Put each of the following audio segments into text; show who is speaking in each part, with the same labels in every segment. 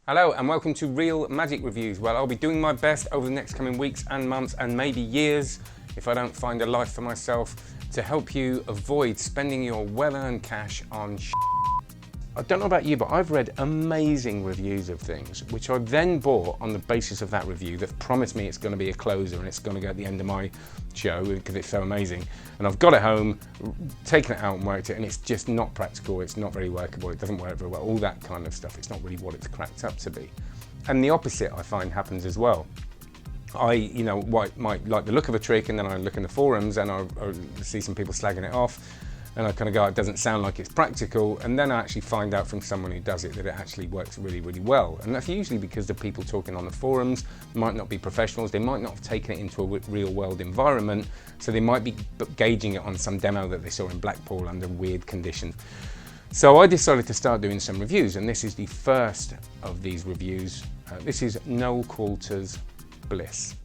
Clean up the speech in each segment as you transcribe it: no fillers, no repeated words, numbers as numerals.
Speaker 1: Hello and welcome to Real Magic Reviews. Well, I'll be doing my best over the next coming weeks and months and maybe years, if I don't find a life for myself, to help you avoid spending your well-earned cash on I don't know about you, but I've read amazing reviews of things, which I then bought on the basis of that review that promised me it's going to be a closer and it's going to go at the end of my show because it's so amazing. And I've got it home, taken it out and worked it, and it's just not practical, it's not very workable, it doesn't work very well, all that kind of stuff. It's not really what it's cracked up to be. And the opposite I find happens as well. I might like the look of a trick, and then I look in the forums and I see some people slagging it off, and I kind of go, it doesn't sound like it's practical, and then I actually find out from someone who does it that it actually works really, really well. And that's usually because the people talking on the forums might not be professionals, they might not have taken it into a real world environment, so they might be gauging it on some demo that they saw in Blackpool under weird conditions. So I decided to start doing some reviews, and this is the first of these reviews. This is Noel Qualter's Bliss.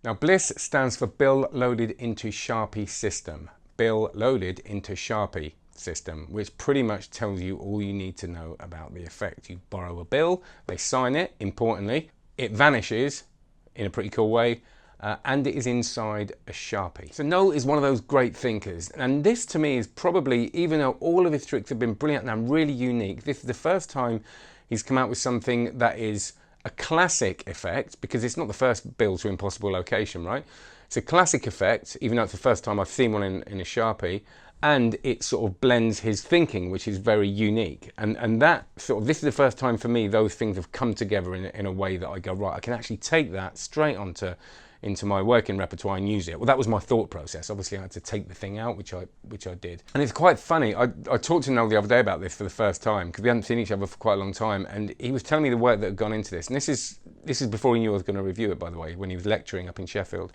Speaker 1: Now, Bliss stands for Bill Loaded into Sharpie System. Bill Loaded into Sharpie System, which pretty much tells you all you need to know about the effect. You borrow a bill, they sign it, importantly, it vanishes in a pretty cool way, and it is inside a Sharpie. So Noel is one of those great thinkers, and this to me is probably, even though all of his tricks have been brilliant and really unique, this is the first time he's come out with something that is a classic effect, because it's not the first bill to impossible location, right? It's a classic effect, even though it's the first time I've seen one in a Sharpie, and it sort of blends his thinking, which is very unique. And that sort of, this is the first time for me those things have come together in a way that I go, right, I can actually take that straight into my working repertoire and use it. Well, that was my thought process. Obviously, I had to take the thing out, which I did. And it's quite funny. I talked to Noel the other day about this for the first time, because we hadn't seen each other for quite a long time, and he was telling me the work that had gone into this. And this is before he knew I was going to review it, by the way, when he was lecturing up in Sheffield.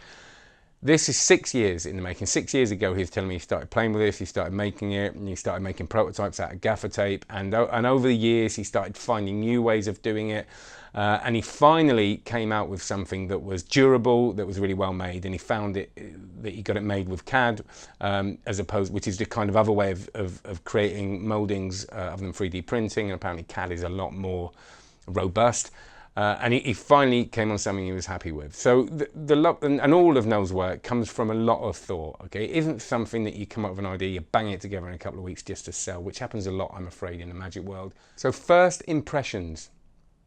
Speaker 1: This is 6 years in the making. 6 years ago, he was telling me he started playing with this, he started making it, and he started making prototypes out of gaffer tape, and over the years, he started finding new ways of doing it, and he finally came out with something that was durable, that was really well made, and he found that he got it made with CAD, as opposed, which is the kind of other way of creating moldings other than 3D printing, and apparently CAD is a lot more robust. And he finally came on something he was happy with. So the love and all of Noel's work comes from a lot of thought. Okay, it isn't something that you come up with an idea, you bang it together in a couple of weeks just to sell, which happens a lot, I'm afraid, in the magic world. So first impressions,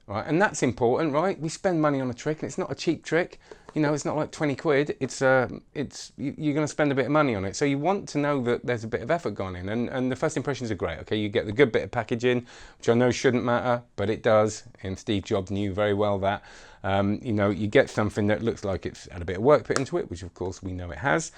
Speaker 1: right? And that's important, right? We spend money on a trick, and it's not a cheap trick. You know, it's not like 20 quid. You're going to spend a bit of money on it. So you want to know that there's a bit of effort gone in, and the first impressions are great. Okay, you get the good bit of packaging, which I know shouldn't matter, but it does. And Steve Jobs knew very well that. You get something that looks like it's had a bit of work put into it, which of course we know it has.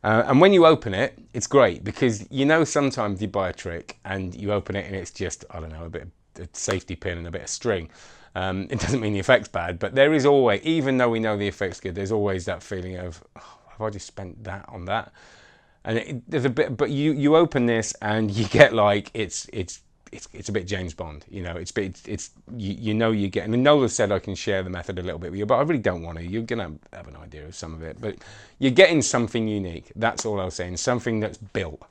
Speaker 1: And when you open it, it's great, because sometimes you buy a trick and you open it and it's just, I don't know, a bit of a safety pin and a bit of string. It doesn't mean the effect's bad, but there is always, even though we know the effect's good, there's always that feeling of, oh, have I just spent that on that? And there's a bit, but you open this and you get like it's a bit James Bond, you know. You get. And Noel said I can share the method a little bit with you, but I really don't want to. You're gonna have an idea of some of it, but you're getting something unique. That's all I was saying. Something that's built.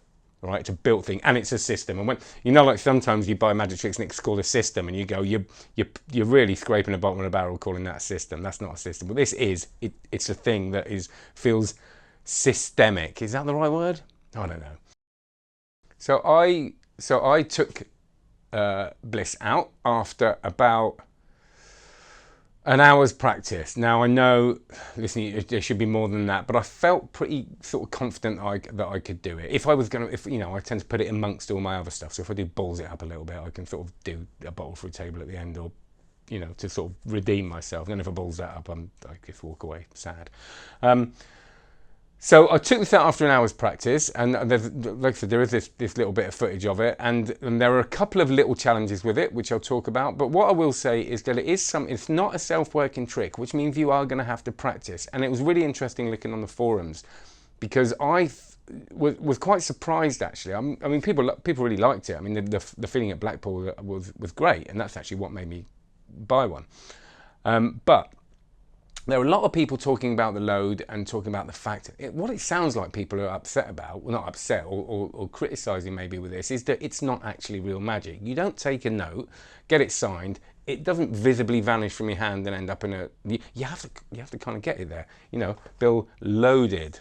Speaker 1: Right, it's a built thing, and it's a system. And when like sometimes you buy magic tricks and it's called a system, and you go, you're really scraping the bottom of the barrel calling that a system. That's not a system. But this is. It's a thing that feels systemic. Is that the right word? I don't know. So I took Bliss out after about an hour's practice. Now I know, listen, there should be more than that, but I felt pretty sort of confident that I could do it. If I tend to put it amongst all my other stuff. So if I do balls it up a little bit, I can sort of do a bottle through table at the end, or to sort of redeem myself. And then if I balls that up, I just walk away sad. So I took this out after an hour's practice, and like I said, there is this little bit of footage of it, and there are a couple of little challenges with it, which I'll talk about. But what I will say is that it's not a self-working trick, which means you are going to have to practice. And it was really interesting looking on the forums, because I was quite surprised actually. I mean, people really liked it. I mean, the feeling at Blackpool was great, and that's actually what made me buy one. But There are a lot of people talking about the load and talking about the fact, what it sounds like people are upset about, well, not upset or criticising maybe with this, is that it's not actually real magic. You don't take a note, get it signed, it doesn't visibly vanish from your hand and end up in a, you have to kind of get it there, you know, bill loaded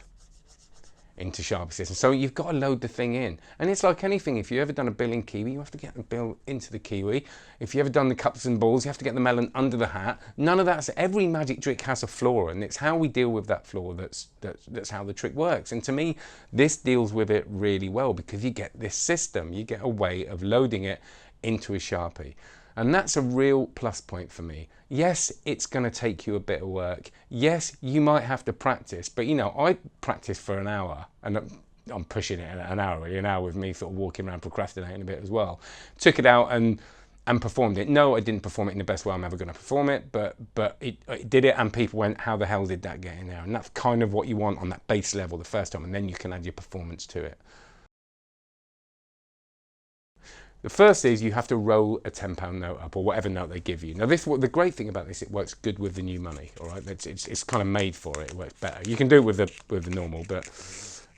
Speaker 1: into Sharpie system. So you've got to load the thing in. And it's like anything, if you've ever done a bill in Kiwi, you have to get the bill into the Kiwi. If you've ever done the cups and balls, you have to get the melon under the hat. None of that's, every magic trick has a flaw, and it's how we deal with that flaw that's how the trick works. And to me, this deals with it really well, because you get this system, you get a way of loading it into a Sharpie. And that's a real plus point for me. Yes, it's going to take you a bit of work. Yes, you might have to practice, but you know, I practiced for an hour, and I'm pushing it an hour with me sort of walking around procrastinating a bit as well. Took it out and performed it. No, I didn't perform it in the best way I'm ever going to perform it, but it did it, and people went, how the hell did that get in there? And that's kind of what you want on that base level the first time, and then you can add your performance to it. The first is you have to roll a £10 note up, or whatever note they give you. Now, the great thing about this, it works good with the new money. All right, it's kind of made for it. It works better. You can do it with the normal, but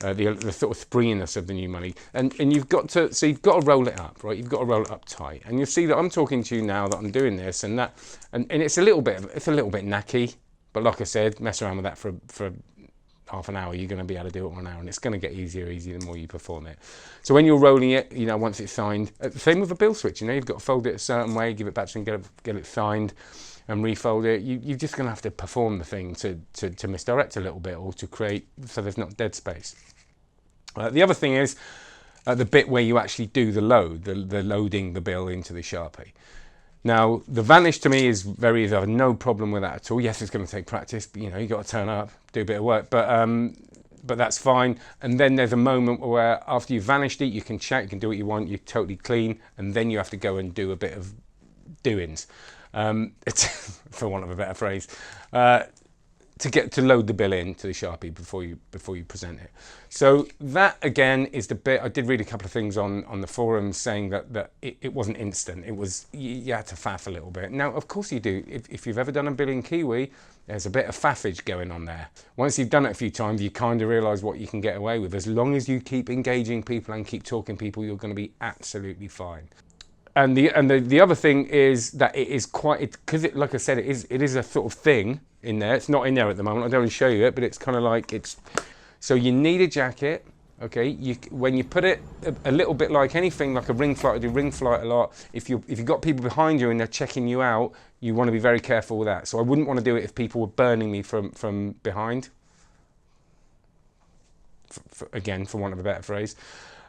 Speaker 1: the sort of springiness of the new money, and you've got to roll it up, right? You've got to roll it up tight, and you'll see that I'm talking to you now that I'm doing this, and it's a little bit knacky, but like I said, mess around with that for half an hour, you're going to be able to do it in 1 hour, and it's going to get easier the more you perform it. So when you're rolling it, you know, once it's signed, same with a bill switch, you know, you've got to fold it a certain way, give it back to them, get it signed, and refold it. You're just going to have to perform the thing to misdirect a little bit, or to create so there's not dead space. The other thing is the bit where you actually do the load, the loading the bill into the Sharpie. Now, the vanish to me is very easy. I have no problem with that at all. Yes, it's going to take practice, but you know, you've got to turn up, do a bit of work, but that's fine. And then there's a moment where after you've vanished it, you can check, you can do what you want, you're totally clean, and then you have to go and do a bit of doings, it's, for want of a better phrase, to load the bill into the Sharpie before you present it. So that again is the bit. I did read a couple of things on the forums saying that it wasn't instant. It was, you had to faff a little bit. Now, of course you do. If you've ever done a bill in Kiwi, there's a bit of faffage going on there. Once you've done it a few times, you kind of realise what you can get away with. As long as you keep engaging people and keep talking people, you're going to be absolutely fine. And the other thing is that it is quite, because like I said, it is a sort of thing in there. It's not in there at the moment. I don't want to show you it, but it's kind of like it's. So you need a jacket, okay? When you put it a little bit like anything, like a ring flight. I do ring flight a lot. If you've got people behind you and they're checking you out, you want to be very careful with that. So I wouldn't want to do it if people were burning me from behind. Again, for want of a better phrase.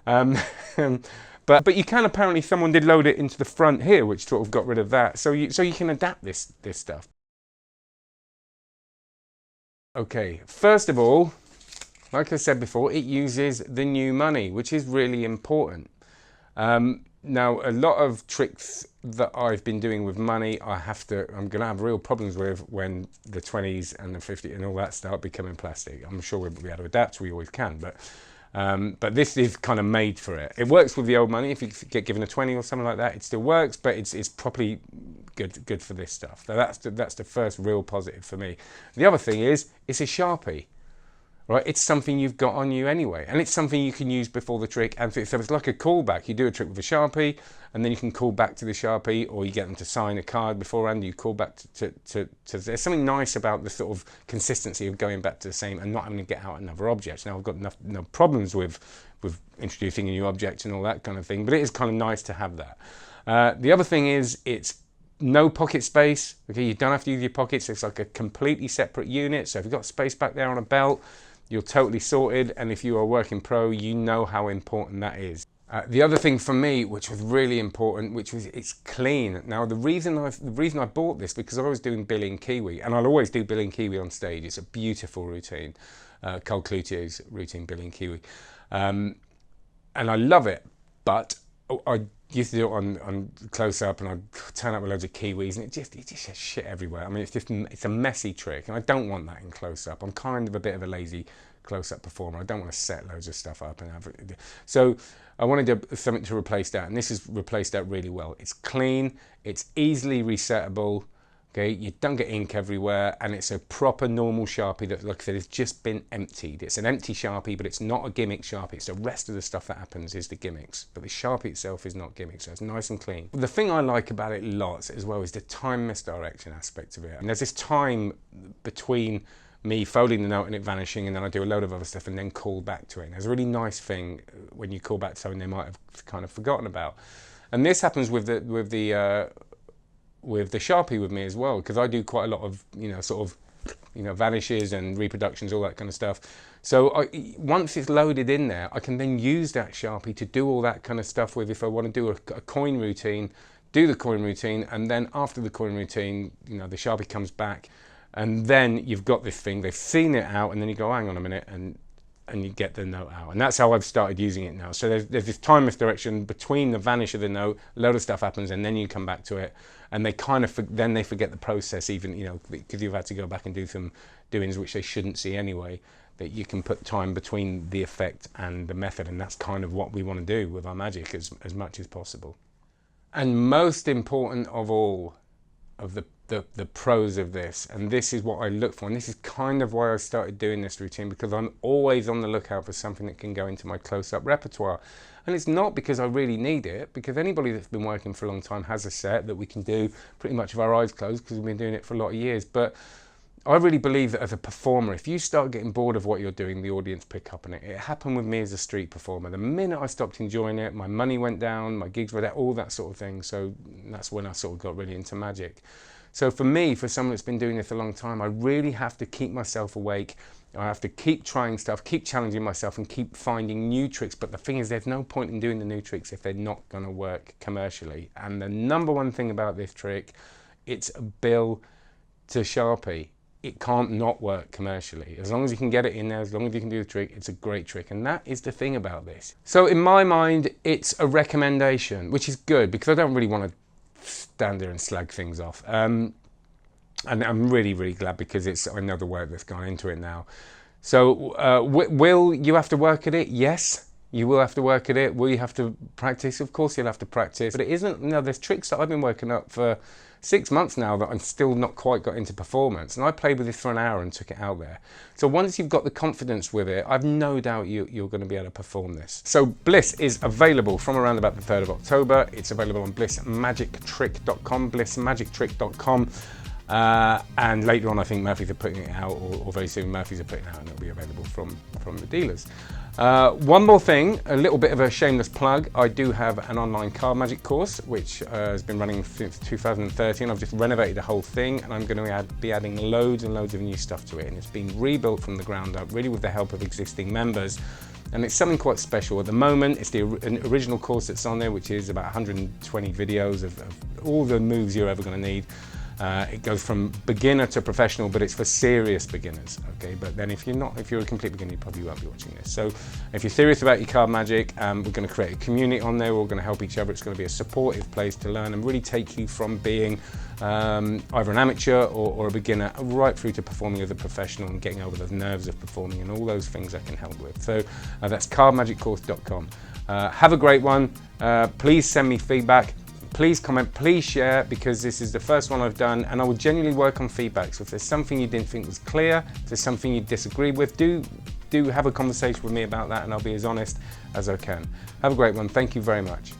Speaker 1: But you can, apparently someone did load it into the front here, which sort of got rid of that. So you can adapt this stuff. Okay, first of all, like I said before, it uses the new money, which is really important. Now, a lot of tricks that I've been doing with money, I'm going to have real problems with when the 20s and the 50s and all that start becoming plastic. I'm sure we'll be able to adapt, we always can, but this is kind of made for it. It works with the old money. If you get given a 20 or something like that, it still works, but it's properly good for this stuff. So that's the first real positive for me. The other thing is, it's a Sharpie, right? It's something you've got on you anyway, and it's something you can use before the trick. And so it's like a callback. You do a trick with a Sharpie, and then you can call back to the Sharpie, or you get them to sign a card beforehand. You call back to there's something nice about the sort of consistency of going back to the same and not having to get out another object. Now, I've got no problems with introducing a new object and all that kind of thing, but it is kind of nice to have that. The other thing is, it's no pocket space. Okay, you don't have to use your pockets. It's like a completely separate unit. So if you've got space back there on a belt, you're totally sorted. And if you are working pro, you know how important that is. The other thing for me, which was really important, which was it's clean. Now, the reason I bought this, because I was doing Bill in Kiwi, and I'll always do Bill in Kiwi on stage. It's a beautiful routine, Cole Cloutier's routine, Bill in Kiwi, and I love it. But I used to do it on close up, and I'd turn up with loads of Kiwis, and it just has shit everywhere. I mean, it's a messy trick, and I don't want that in close up. I'm kind of a bit of a lazy close-up performer. I don't want to set loads of stuff up and have it. So I wanted something to replace that, and this has replaced that really well. It's clean, it's easily resettable, Okay, you don't get ink everywhere, and it's a proper normal Sharpie that, like I said, has just been emptied. It's an empty Sharpie, but it's not a gimmick Sharpie. It's the rest of the stuff that happens is the gimmicks, but the Sharpie itself is not gimmick, so it's nice and clean. The thing I like about it lots as well is the time misdirection aspect of it. And there's this time between me folding the note and it vanishing, and then I do a load of other stuff and then call back to it. And there's a really nice thing when you call back to something they might have kind of forgotten about. And this happens with the Sharpie with me as well, because I do quite a lot of, vanishes and reproductions, all that kind of stuff. So once it's loaded in there, I can then use that Sharpie to do all that kind of stuff with. If I want to do a coin routine, do the coin routine, and then after the coin routine, the Sharpie comes back, and then you've got this thing, they've seen it out, and then you go, hang on a minute, and you get the note out. And that's how I've started using it now. So there's this time misdirection between the vanish of the note, a load of stuff happens, and then you come back to it, and they kind of then they forget the process, even because you've had to go back and do some doings which they shouldn't see anyway, that you can put time between the effect and the method. And that's kind of what we want to do with our magic as much as possible. And most important of all of the pros of this, and this is what I look for, and this is kind of why I started doing this routine, because I'm always on the lookout for something that can go into my close-up repertoire. And it's not because I really need it, because anybody that's been working for a long time has a set that we can do pretty much with our eyes closed, because we've been doing it for a lot of years. But I really believe that as a performer, if you start getting bored of what you're doing, the audience pick up on it. It happened with me as a street performer. The minute I stopped enjoying it, my money went down, my gigs were down, all that sort of thing. So that's when I sort of got really into magic. So for me, for someone that's been doing this a long time, I really have to keep myself awake. I have to keep trying stuff, keep challenging myself, and keep finding new tricks. But the thing is, there's no point in doing the new tricks if they're not going to work commercially. And the number one thing about this trick, it's a bill to Sharpie. It can't not work commercially. As long as you can get it in there, as long as you can do the trick, it's a great trick. And that is the thing about this. So in my mind, it's a recommendation, which is good, because I don't really want to stand there and slag things off. And I'm really, really glad, because I know the work that's gone into it now. So will you have to work at it? Yes, you will have to work at it. Will you have to practice? Of course you'll have to practice. But it isn't, there's tricks that I've been working up for 6 months now that I'm still not quite got into performance. And I played with this for an hour and took it out there. So once you've got the confidence with it, I've no doubt you're going to be able to perform this. So Bliss is available from around about the 3rd of October. It's available on blissmagictrick.com, blissmagictrick.com. And later on, I think Murphy's are putting it out, or very soon Murphy's are putting it out, and it'll be available from the dealers. One more thing, a little bit of a shameless plug. I do have an online card magic course, which has been running since 2013. I've just renovated the whole thing, and I'm going to be adding loads and loads of new stuff to it. And it's been rebuilt from the ground up, really with the help of existing members. And it's something quite special. At the moment, it's the original course that's on there, which is about 120 videos of all the moves you're ever going to need. It goes from beginner to professional, but it's for serious beginners, okay? But then if you're a complete beginner, you probably won't be watching this. So if you're serious about your card magic, we're going to create a community on there. We're going to help each other. It's going to be a supportive place to learn and really take you from being either an amateur or a beginner right through to performing as a professional and getting over those nerves of performing and all those things I can help with. So that's cardmagiccourse.com. Have a great one. Please send me feedback. Please comment, please share, because this is the first one I've done, and I will genuinely work on feedback. So if there's something you didn't think was clear, if there's something you disagree with, do have a conversation with me about that, and I'll be as honest as I can. Have a great one. Thank you very much.